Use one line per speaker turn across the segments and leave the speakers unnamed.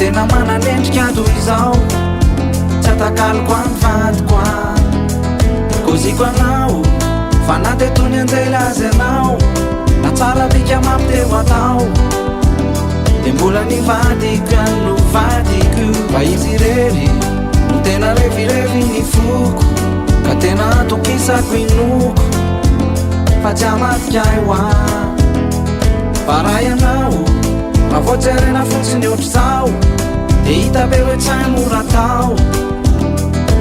tena mananendrika toy izao tsy atakaloko any vadiko a koziko anao fa natetony anjely azy anao na tsara bika mampiteo atao de mbola nivadiko ihany no vadiko fa izy rery no tena revirevy ny foko ka tena atokisako inoko fa tsy amatika eo a fa raha ianao raha voajerena fotsiny ohatry zao de hita be hoe tsy haimora tao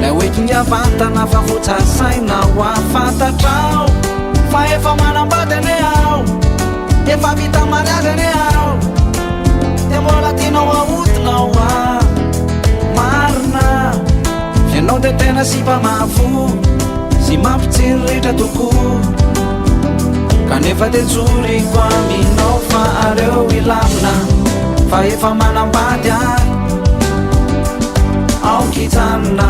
lay oeky avantana fa votsasaina ho afatatrao fa efa manambady ane ao efa vita mariazy ane ao de mbola tianao ahodinao a marina fianao de tena sy mpamavo sy mampitsiriritra tokoa kanefa de tsoriko aminao fa areo ilamina fa efa manambady a aokitsanina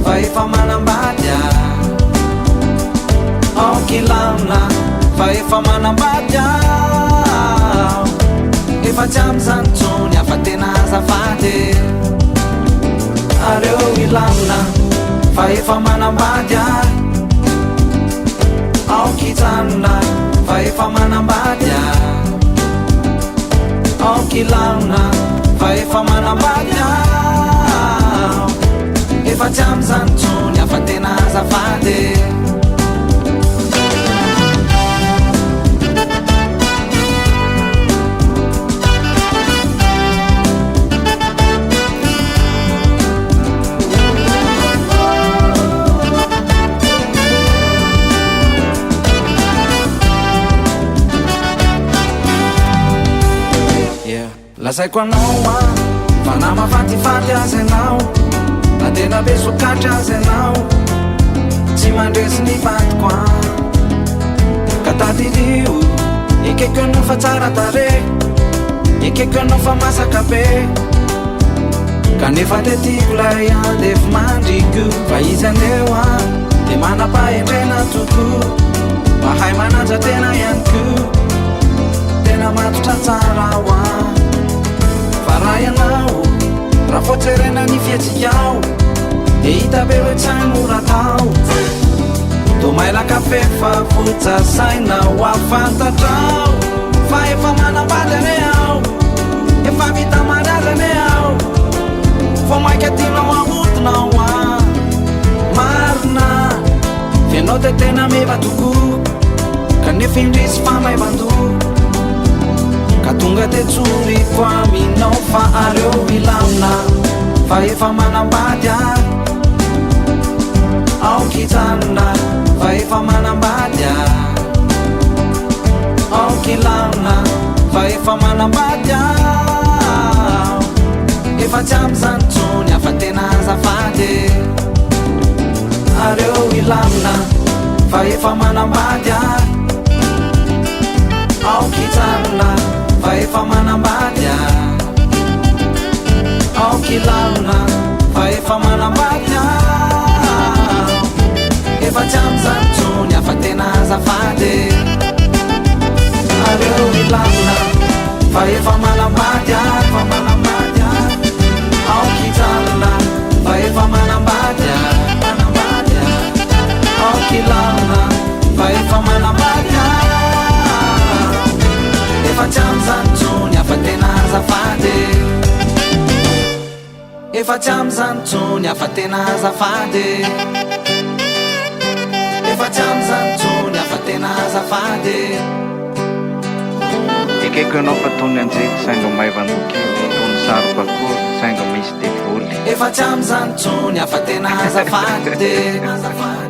fa efa manambady a aokilamina fa efa manambady a efa tsy am'zany tsony afa tena azafady areo ilamina fa efa manambady a aokitsanina fa efa manambady a aokilamina fa efa manambady a efa tsy am'zany tsony afa tena azafady lasaiko anao a fa namafatifaty azy anao na tena be sokatra azy anao tsy mandresy ny vadiko a ka tadirio ekeko anao fa tsara tare ekeko anao fa masaka be kanefa tetiko lay andefy mandriko fa izy andeo a de manapahendrena toko mahay mananja tena ihany ko tena matotra tsara ho a fa raha ianao raha voatserena ny fiatsikao de hita be hoe tsy haimora tao do mailaka fe fa votsasaina ho afatatrao fa efa manambady ane ao efa vita mariazy ane ao fa maika tianao ahodinao a marina fianao de tena meva tokoa kanefa indrisy famaivan-do ka tonga de tsoriko aminao fa areo ilamina fa efa manambady a aokitsanina fa efa manambady a aokilamina fa efa manambady a efa tsy am'zany tsony afa tena azafady areo ilamina fa efa manambady a aokitsanina fa efa manambady a aokilamina fa efa manambady a efa tsy am'zany tsony afa tena azafady areo ilamina fa efa manambady a fa manambady a aokitsanina fa efa manambady a manambady a aokilamina fa efa manambady a efa tsy am'zany tsony afa tena azafady efa tsy am'zany tsony afa tena azafady efa tsy am'zany tsony afa tena azafady ekeko ianao fa tony anjely saingo maivandoky tony sarobakory saingo misy devoly efa tsy am'zany tsony afa tena azafady